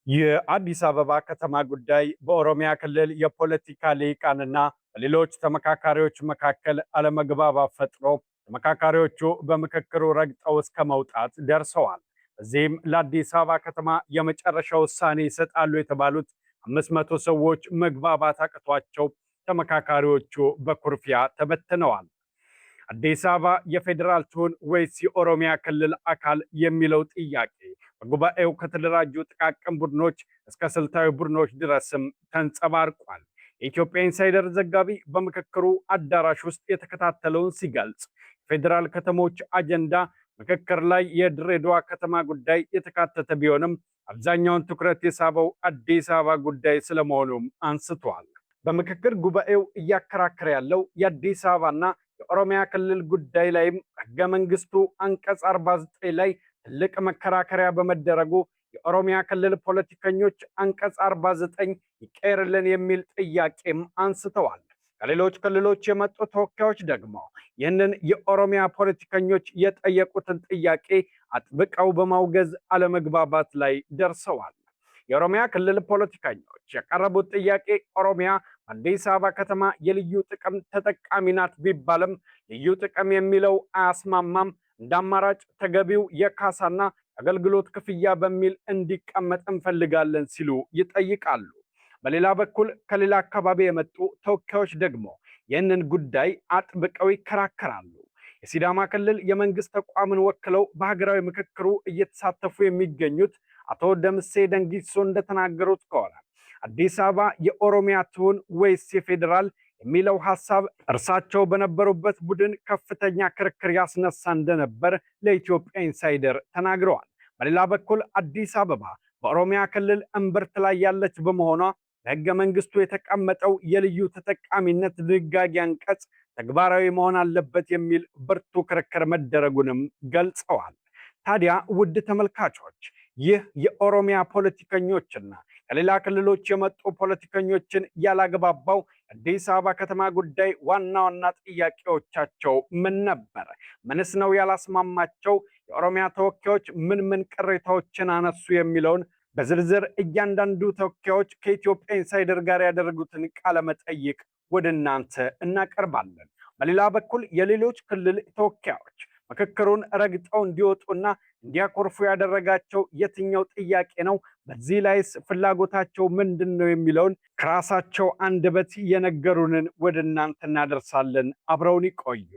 የአዲስ አበባ ከተማ ጉዳይ በኦሮሚያ ክልል የፖለቲካ ልሂቃንና በሌሎች ተመካካሪዎች መካከል አለመግባባት ፈጥሮ ተመካካሪዎቹ በምክክሩ ረግጠው እስከ መውጣት ደርሰዋል። በዚህም ለአዲስ አበባ ከተማ የመጨረሻ ውሳኔ ይሰጣሉ የተባሉት 500 ሰዎች መግባባት አቅቷቸው ተመካካሪዎቹ በኩርፊያ ተበትነዋል። አዲስ አበባ የፌዴራል ትሁን ወይስ የኦሮሚያ ክልል አካል የሚለው ጥያቄ በጉባኤው ከተደራጁ ጥቃቅን ቡድኖች እስከ ስልታዊ ቡድኖች ድረስም ተንጸባርቋል። የኢትዮጵያ ኢንሳይደር ዘጋቢ በምክክሩ አዳራሽ ውስጥ የተከታተለውን ሲገልጽ ፌዴራል ከተሞች አጀንዳ ምክክር ላይ የድሬዳዋ ከተማ ጉዳይ የተካተተ ቢሆንም አብዛኛውን ትኩረት የሳበው አዲስ አበባ ጉዳይ ስለመሆኑም አንስቷል። በምክክር ጉባኤው እያከራከረ ያለው የአዲስ አበባና የኦሮሚያ ክልል ጉዳይ ላይም ህገ መንግስቱ አንቀጽ 49 ላይ ትልቅ መከራከሪያ በመደረጉ የኦሮሚያ ክልል ፖለቲከኞች አንቀጽ 49 ይቀየርልን የሚል ጥያቄም አንስተዋል። ከሌሎች ክልሎች የመጡ ተወካዮች ደግሞ ይህንን የኦሮሚያ ፖለቲከኞች የጠየቁትን ጥያቄ አጥብቀው በማውገዝ አለመግባባት ላይ ደርሰዋል። የኦሮሚያ ክልል ፖለቲከኞች ያቀረቡት ጥያቄ ኦሮሚያ አዲስ አበባ ከተማ የልዩ ጥቅም ተጠቃሚ ናት ቢባልም ልዩ ጥቅም የሚለው አያስማማም፣ እንደ አማራጭ ተገቢው የካሳና አገልግሎት ክፍያ በሚል እንዲቀመጥ እንፈልጋለን ሲሉ ይጠይቃሉ። በሌላ በኩል ከሌላ አካባቢ የመጡ ተወካዮች ደግሞ ይህንን ጉዳይ አጥብቀው ይከራከራሉ። የሲዳማ ክልል የመንግስት ተቋምን ወክለው በሀገራዊ ምክክሩ እየተሳተፉ የሚገኙት አቶ ደምሴ ደንጊሶ እንደተናገሩት ከሆነ አዲስ አበባ የኦሮሚያ ትሁን ወይስ የፌዴራል የሚለው ሐሳብ እርሳቸው በነበሩበት ቡድን ከፍተኛ ክርክር ያስነሳ እንደነበር ለኢትዮጵያ ኢንሳይደር ተናግረዋል። በሌላ በኩል አዲስ አበባ በኦሮሚያ ክልል እምብርት ላይ ያለች በመሆኗ በሕገ መንግስቱ የተቀመጠው የልዩ ተጠቃሚነት ድንጋጌ አንቀጽ ተግባራዊ መሆን አለበት የሚል ብርቱ ክርክር መደረጉንም ገልጸዋል። ታዲያ ውድ ተመልካቾች ይህ የኦሮሚያ ፖለቲከኞችና ከሌላ ክልሎች የመጡ ፖለቲከኞችን ያላግባባው አዲስ አበባ ከተማ ጉዳይ ዋና ዋና ጥያቄዎቻቸው ምን ነበር? ምንስ ነው ያላስማማቸው? የኦሮሚያ ተወካዮች ምን ቅሬታዎችን አነሱ? የሚለውን በዝርዝር እያንዳንዱ ተወካዮች ከኢትዮጵያ ኢንሳይደር ጋር ያደረጉትን ቃለ መጠይቅ ወደ እናንተ እናቀርባለን። በሌላ በኩል የሌሎች ክልል ተወካዮች ምክክሩን ረግጠው እንዲወጡና እንዲያኮርፉ ያደረጋቸው የትኛው ጥያቄ ነው? በዚህ ላይስ ፍላጎታቸው ምንድን ነው የሚለውን ከራሳቸው አንደበት የነገሩንን ወደ እናንተ እናደርሳለን። አብረውን ይቆዩ።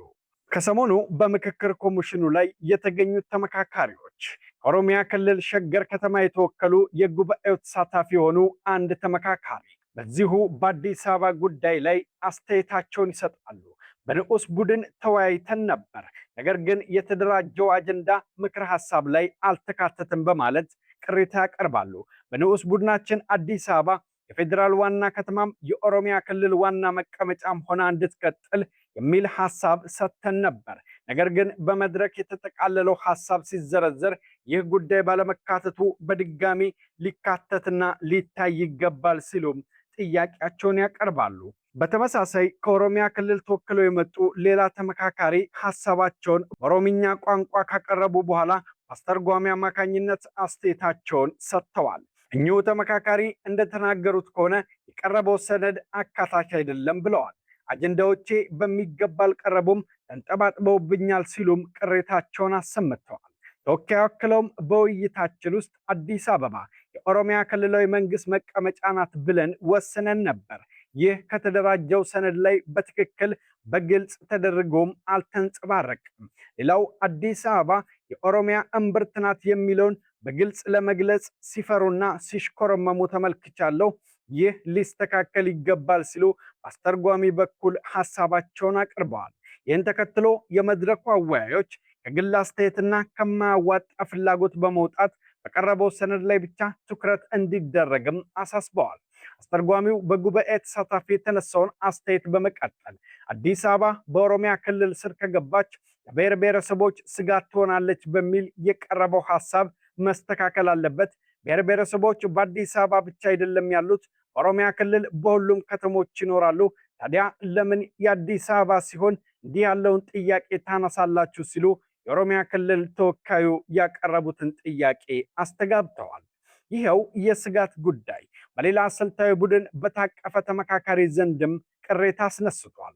ከሰሞኑ በምክክር ኮሚሽኑ ላይ የተገኙት ተመካካሪዎች ከኦሮሚያ ክልል ሸገር ከተማ የተወከሉ የጉባኤው ተሳታፊ የሆኑ አንድ ተመካካሪ በዚሁ በአዲስ አበባ ጉዳይ ላይ አስተያየታቸውን ይሰጣሉ። በንዑስ ቡድን ተወያይተን ነበር፣ ነገር ግን የተደራጀው አጀንዳ ምክር ሐሳብ ላይ አልተካተተም በማለት ቅሬታ ያቀርባሉ። በንዑስ ቡድናችን አዲስ አበባ የፌዴራል ዋና ከተማም የኦሮሚያ ክልል ዋና መቀመጫም ሆና እንድትቀጥል የሚል ሐሳብ ሰጥተን ነበር። ነገር ግን በመድረክ የተጠቃለለው ሐሳብ ሲዘረዘር ይህ ጉዳይ ባለመካተቱ በድጋሚ ሊካተትና ሊታይ ይገባል ሲሉም ጥያቄያቸውን ያቀርባሉ። በተመሳሳይ ከኦሮሚያ ክልል ተወክለው የመጡ ሌላ ተመካካሪ ሐሳባቸውን በኦሮምኛ ቋንቋ ካቀረቡ በኋላ በአስተርጓሚ አማካኝነት አስተያየታቸውን ሰጥተዋል። እኚሁ ተመካካሪ እንደተናገሩት ከሆነ የቀረበው ሰነድ አካታች አይደለም ብለዋል። አጀንዳዎቼ በሚገባ አልቀረቡም፣ ተንጠባጥበውብኛል ሲሉም ቅሬታቸውን አሰምተዋል። ተወካዩ አክለውም በውይይታችን ውስጥ አዲስ አበባ የኦሮሚያ ክልላዊ መንግስት መቀመጫ ናት ብለን ወስነን ነበር። ይህ ከተደራጀው ሰነድ ላይ በትክክል በግልጽ ተደርጎም አልተንጸባረቀም። ሌላው አዲስ አበባ የኦሮሚያ እምብርት ናት የሚለውን በግልጽ ለመግለጽ ሲፈሩና ሲሽኮረመሙ ተመልክቻለሁ። ይህ ሊስተካከል ይገባል ሲሉ በአስተርጓሚ በኩል ሐሳባቸውን አቅርበዋል። ይህን ተከትሎ የመድረኩ አወያዮች ከግል አስተያየትና ከማያዋጣ ፍላጎት በመውጣት በቀረበው ሰነድ ላይ ብቻ ትኩረት እንዲደረግም አሳስበዋል። አስተርጓሚው በጉባኤ ተሳታፊ የተነሳውን አስተያየት በመቀጠል አዲስ አበባ በኦሮሚያ ክልል ስር ከገባች ለብሔር ብሔረሰቦች ስጋት ትሆናለች በሚል የቀረበው ሐሳብ መስተካከል አለበት። ብሔር ብሔረሰቦች በአዲስ አበባ ብቻ አይደለም ያሉት፣ በኦሮሚያ ክልል በሁሉም ከተሞች ይኖራሉ። ታዲያ ለምን የአዲስ አበባ ሲሆን እንዲህ ያለውን ጥያቄ ታነሳላችሁ? ሲሉ የኦሮሚያ ክልል ተወካዩ ያቀረቡትን ጥያቄ አስተጋብተዋል። ይኸው የስጋት ጉዳይ በሌላ ስልታዊ ቡድን በታቀፈ ተመካካሪ ዘንድም ቅሬታ አስነስቷል።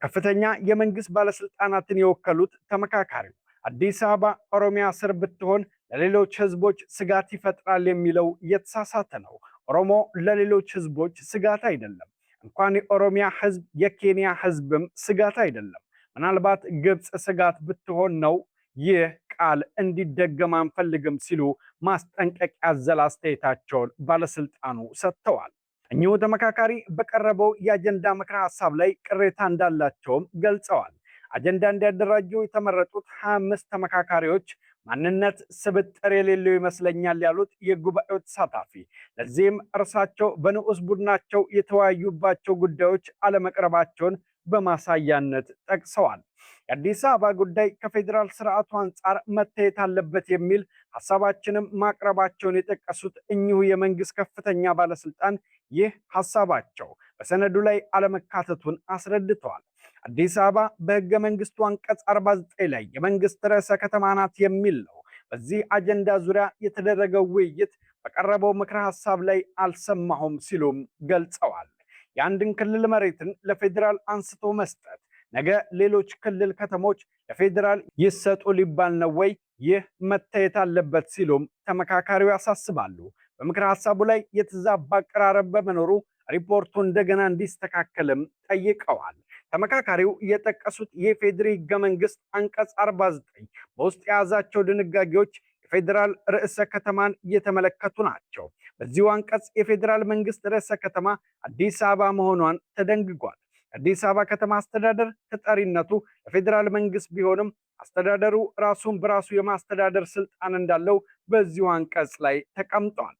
ከፍተኛ የመንግስት ባለስልጣናትን የወከሉት ተመካካሪው አዲስ አበባ ኦሮሚያ ስር ብትሆን ለሌሎች ህዝቦች ስጋት ይፈጥራል የሚለው የተሳሳተ ነው። ኦሮሞ ለሌሎች ህዝቦች ስጋት አይደለም። እንኳን የኦሮሚያ ህዝብ የኬንያ ህዝብም ስጋት አይደለም። ምናልባት ግብፅ ስጋት ብትሆን ነው ይህ ቃል እንዲደገም አንፈልግም ሲሉ ማስጠንቀቂያ አዘል አስተያየታቸውን ባለስልጣኑ ሰጥተዋል። እኚሁ ተመካካሪ በቀረበው የአጀንዳ ምክረ ሀሳብ ላይ ቅሬታ እንዳላቸውም ገልጸዋል። አጀንዳ እንዲያደራጁ የተመረጡት 25 ተመካካሪዎች ማንነት ስብጥር የሌለው ይመስለኛል ያሉት የጉባኤው ተሳታፊ፣ ለዚህም እርሳቸው በንዑስ ቡድናቸው የተወያዩባቸው ጉዳዮች አለመቅረባቸውን በማሳያነት ጠቅሰዋል። የአዲስ አበባ ጉዳይ ከፌዴራል ስርዓቱ አንጻር መታየት አለበት የሚል ሀሳባችንም ማቅረባቸውን የጠቀሱት እኚሁ የመንግስት ከፍተኛ ባለስልጣን ይህ ሀሳባቸው በሰነዱ ላይ አለመካተቱን አስረድተዋል። አዲስ አበባ በህገ መንግስቱ አንቀጽ 49 ላይ የመንግስት ርዕሰ ከተማ ናት የሚል ነው። በዚህ አጀንዳ ዙሪያ የተደረገው ውይይት በቀረበው ምክረ ሀሳብ ላይ አልሰማሁም ሲሉም ገልጸዋል። የአንድን ክልል መሬትን ለፌዴራል አንስቶ መስጠት ነገ ሌሎች ክልል ከተሞች ለፌዴራል ይሰጡ ሊባል ነው ወይ? ይህ መታየት አለበት ሲሉም ተመካካሪው ያሳስባሉ። በምክረ ሀሳቡ ላይ የተዛባ አቀራረብ በመኖሩ ሪፖርቱ እንደገና እንዲስተካከልም ጠይቀዋል። ተመካካሪው የጠቀሱት የፌዴሪ ህገ መንግስት አንቀጽ 49 በውስጥ የያዛቸው ድንጋጌዎች የፌዴራል ርዕሰ ከተማን እየተመለከቱ ናቸው። በዚሁ አንቀጽ የፌዴራል መንግስት ርዕሰ ከተማ አዲስ አበባ መሆኗን ተደንግጓል። አዲስ አበባ ከተማ አስተዳደር ተጠሪነቱ ለፌዴራል መንግስት ቢሆንም አስተዳደሩ ራሱን በራሱ የማስተዳደር ስልጣን እንዳለው በዚሁ አንቀጽ ላይ ተቀምጧል።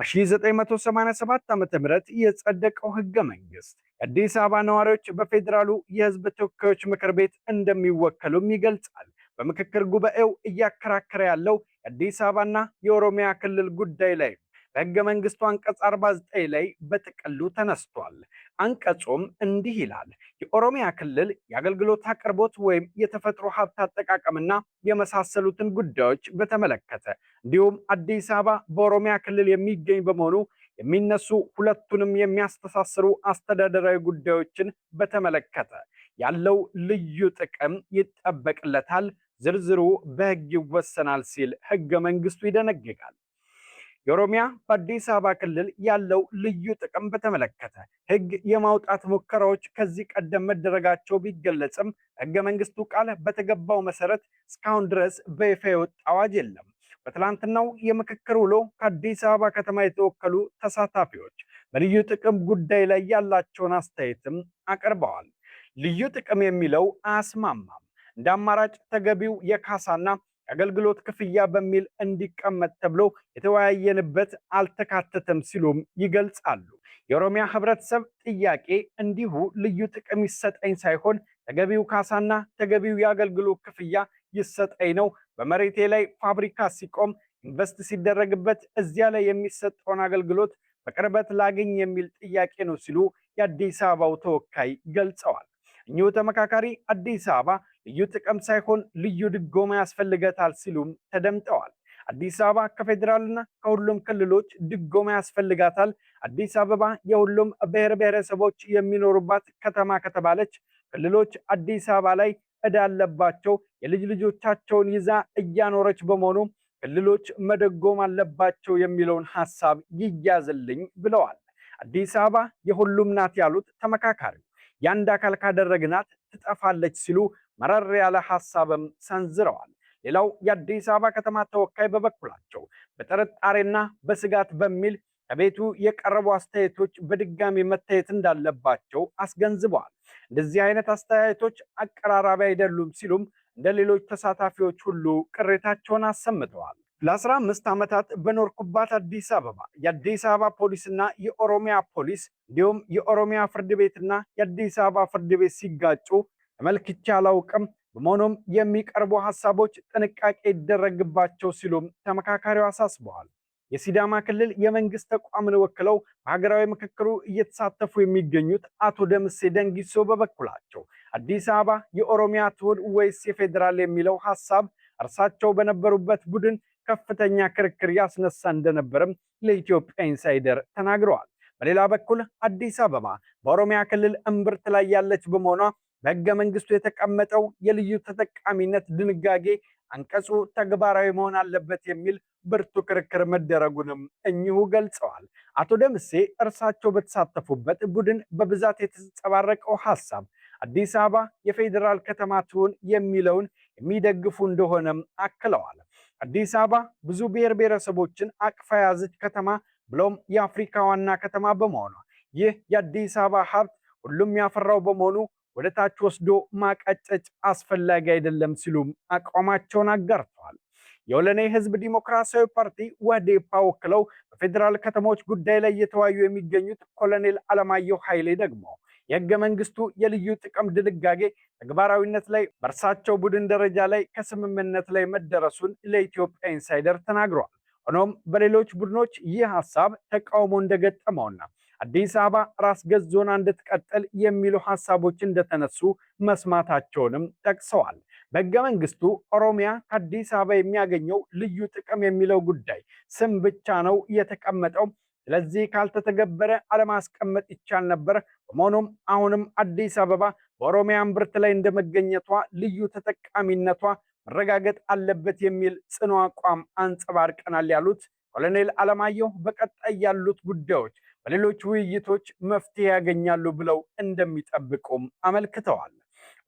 በ1987 ዓ.ም የጸደቀው ህገ መንግስት የአዲስ አበባ ነዋሪዎች በፌዴራሉ የህዝብ ተወካዮች ምክር ቤት እንደሚወከሉም ይገልጻል። በምክክር ጉባኤው እያከራከረ ያለው የአዲስ አበባና የኦሮሚያ ክልል ጉዳይ ላይ በህገ መንግስቱ አንቀጽ 49 ላይ በጥቅሉ ተነስቷል። አንቀጹም እንዲህ ይላል። የኦሮሚያ ክልል የአገልግሎት አቅርቦት ወይም የተፈጥሮ ሀብት አጠቃቀምና የመሳሰሉትን ጉዳዮች በተመለከተ እንዲሁም አዲስ አበባ በኦሮሚያ ክልል የሚገኝ በመሆኑ የሚነሱ ሁለቱንም የሚያስተሳስሩ አስተዳደራዊ ጉዳዮችን በተመለከተ ያለው ልዩ ጥቅም ይጠበቅለታል፣ ዝርዝሩ በህግ ይወሰናል ሲል ህገ መንግስቱ ይደነግጋል። የኦሮሚያ በአዲስ አበባ ክልል ያለው ልዩ ጥቅም በተመለከተ ህግ የማውጣት ሙከራዎች ከዚህ ቀደም መደረጋቸው ቢገለጽም ህገ መንግስቱ ቃል በተገባው መሰረት እስካሁን ድረስ በይፋ የወጣ አዋጅ የለም። በትላንትናው የምክክር ውሎ ከአዲስ አበባ ከተማ የተወከሉ ተሳታፊዎች በልዩ ጥቅም ጉዳይ ላይ ያላቸውን አስተያየትም አቅርበዋል። ልዩ ጥቅም የሚለው አያስማማም፣ እንደ አማራጭ ተገቢው የካሳና የአገልግሎት ክፍያ በሚል እንዲቀመጥ ተብሎ የተወያየንበት አልተካተተም ሲሉም ይገልጻሉ። የኦሮሚያ ህብረተሰብ ጥያቄ እንዲሁ ልዩ ጥቅም ይሰጠኝ ሳይሆን ተገቢው ካሳና ተገቢው የአገልግሎት ክፍያ ይሰጠኝ ነው። በመሬቴ ላይ ፋብሪካ ሲቆም ኢንቨስት ሲደረግበት እዚያ ላይ የሚሰጠውን አገልግሎት በቅርበት ላገኝ የሚል ጥያቄ ነው ሲሉ የአዲስ አበባው ተወካይ ገልጸዋል። እኚሁ ተመካካሪ አዲስ አበባ ልዩ ጥቅም ሳይሆን ልዩ ድጎማ ያስፈልገታል ሲሉም ተደምጠዋል። አዲስ አበባ ከፌዴራልና ከሁሉም ክልሎች ድጎማ ያስፈልጋታል። አዲስ አበባ የሁሉም ብሔር ብሔረሰቦች የሚኖሩባት ከተማ ከተባለች ክልሎች አዲስ አበባ ላይ ዕዳ አለባቸው። የልጅ ልጆቻቸውን ይዛ እያኖረች በመሆኑ ክልሎች መደጎም አለባቸው የሚለውን ሐሳብ ይያዝልኝ ብለዋል። አዲስ አበባ የሁሉም ናት ያሉት ተመካካሪው የአንድ አካል ካደረግናት ትጠፋለች ሲሉ መረር ያለ ሐሳብም ሰንዝረዋል። ሌላው የአዲስ አበባ ከተማ ተወካይ በበኩላቸው በጥርጣሬና በስጋት በሚል ከቤቱ የቀረቡ አስተያየቶች በድጋሚ መታየት እንዳለባቸው አስገንዝበዋል። እንደዚህ አይነት አስተያየቶች አቀራራቢ አይደሉም ሲሉም እንደ ሌሎች ተሳታፊዎች ሁሉ ቅሬታቸውን አሰምተዋል። ለ15 ዓመታት በኖርኩባት አዲስ አበባ የአዲስ አበባ ፖሊስና የኦሮሚያ ፖሊስ እንዲሁም የኦሮሚያ ፍርድ ቤትና የአዲስ አበባ ፍርድ ቤት ሲጋጩ ተመልክቼ አላውቅም። በመሆኑም የሚቀርቡ ሐሳቦች ጥንቃቄ ይደረግባቸው ሲሉም ተመካካሪው አሳስበዋል። የሲዳማ ክልል የመንግስት ተቋምን ወክለው በሀገራዊ ምክክሩ እየተሳተፉ የሚገኙት አቶ ደምሴ ደንጊሶ በበኩላቸው አዲስ አበባ የኦሮሚያ ትሁን ወይስ የፌዴራል የሚለው ሐሳብ እርሳቸው በነበሩበት ቡድን ከፍተኛ ክርክር ያስነሳ እንደነበርም ለኢትዮጵያ ኢንሳይደር ተናግረዋል። በሌላ በኩል አዲስ አበባ በኦሮሚያ ክልል እምብርት ላይ ያለች በመሆኗ በሕገ መንግስቱ የተቀመጠው የልዩ ተጠቃሚነት ድንጋጌ አንቀጹ ተግባራዊ መሆን አለበት የሚል ብርቱ ክርክር መደረጉንም እኚሁ ገልጸዋል። አቶ ደምሴ እርሳቸው በተሳተፉበት ቡድን በብዛት የተንጸባረቀው ሐሳብ አዲስ አበባ የፌዴራል ከተማ ትሁን የሚለውን የሚደግፉ እንደሆነም አክለዋል። አዲስ አበባ ብዙ ብሔር ብሔረሰቦችን አቅፋ የያዘች ከተማ ብሎም የአፍሪካ ዋና ከተማ በመሆኗ ይህ የአዲስ አበባ ሀብት ሁሉም ያፈራው በመሆኑ ወደ ታች ወስዶ ማቀጨጭ አስፈላጊ አይደለም ሲሉም አቋማቸውን አጋርተዋል። የወለኔ ህዝብ ዲሞክራሲያዊ ፓርቲ ወዴፓ ወክለው በፌዴራል ከተሞች ጉዳይ ላይ እየተወያዩ የሚገኙት ኮሎኔል አለማየሁ ኃይሌ ደግሞ የህገ መንግስቱ የልዩ ጥቅም ድንጋጌ ተግባራዊነት ላይ በእርሳቸው ቡድን ደረጃ ላይ ከስምምነት ላይ መደረሱን ለኢትዮጵያ ኢንሳይደር ተናግረዋል። ሆኖም በሌሎች ቡድኖች ይህ ሐሳብ ተቃውሞ እንደገጠመውና አዲስ አበባ ራስ ገዝ ዞና እንድትቀጥል የሚሉ ሐሳቦች እንደተነሱ መስማታቸውንም ጠቅሰዋል። በሕገ መንግስቱ ኦሮሚያ ከአዲስ አበባ የሚያገኘው ልዩ ጥቅም የሚለው ጉዳይ ስም ብቻ ነው የተቀመጠው። ስለዚህ ካልተተገበረ አለማስቀመጥ ይቻል ነበር። በመሆኑም አሁንም አዲስ አበባ በኦሮሚያ እምብርት ላይ እንደመገኘቷ ልዩ ተጠቃሚነቷ መረጋገጥ አለበት የሚል ጽኑ አቋም አንጸባርቀናል ያሉት ኮሎኔል አለማየሁ በቀጣይ ያሉት ጉዳዮች በሌሎች ውይይቶች መፍትሄ ያገኛሉ ብለው እንደሚጠብቁም አመልክተዋል።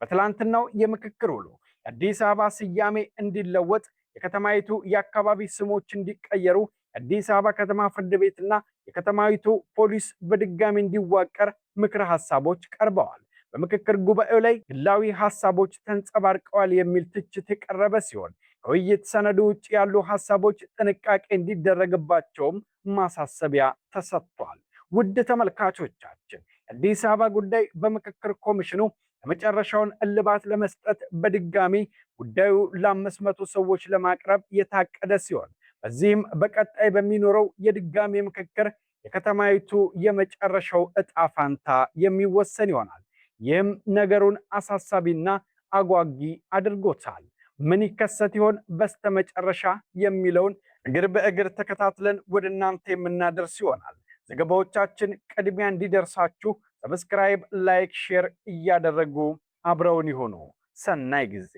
በትላንትናው የምክክር ውሎ የአዲስ አበባ ስያሜ እንዲለወጥ፣ የከተማይቱ የአካባቢ ስሞች እንዲቀየሩ፣ የአዲስ አበባ ከተማ ፍርድ ቤትና የከተማይቱ ፖሊስ በድጋሚ እንዲዋቀር ምክረ ሐሳቦች ቀርበዋል። በምክክር ጉባኤው ላይ ግላዊ ሐሳቦች ተንጸባርቀዋል የሚል ትችት የቀረበ ሲሆን ከውይይት ሰነዱ ውጭ ያሉ ሐሳቦች ጥንቃቄ እንዲደረግባቸውም ማሳሰቢያ ተሰጥቷል። ውድ ተመልካቾቻችን የአዲስ አበባ ጉዳይ በምክክር ኮሚሽኑ የመጨረሻውን እልባት ለመስጠት በድጋሚ ጉዳዩ ለ500 ሰዎች ለማቅረብ የታቀደ ሲሆን በዚህም በቀጣይ በሚኖረው የድጋሚ ምክክር የከተማይቱ የመጨረሻው ዕጣ ፋንታ የሚወሰን ይሆናል። ይህም ነገሩን አሳሳቢና አጓጊ አድርጎታል። ምን ይከሰት ይሆን በስተመጨረሻ የሚለውን እግር በእግር ተከታትለን ወደ እናንተ የምናደርስ ይሆናል። ዘገባዎቻችን ቅድሚያ እንዲደርሳችሁ ሰብስክራይብ፣ ላይክ፣ ሼር እያደረጉ አብረውን ይሁኑ። ሰናይ ጊዜ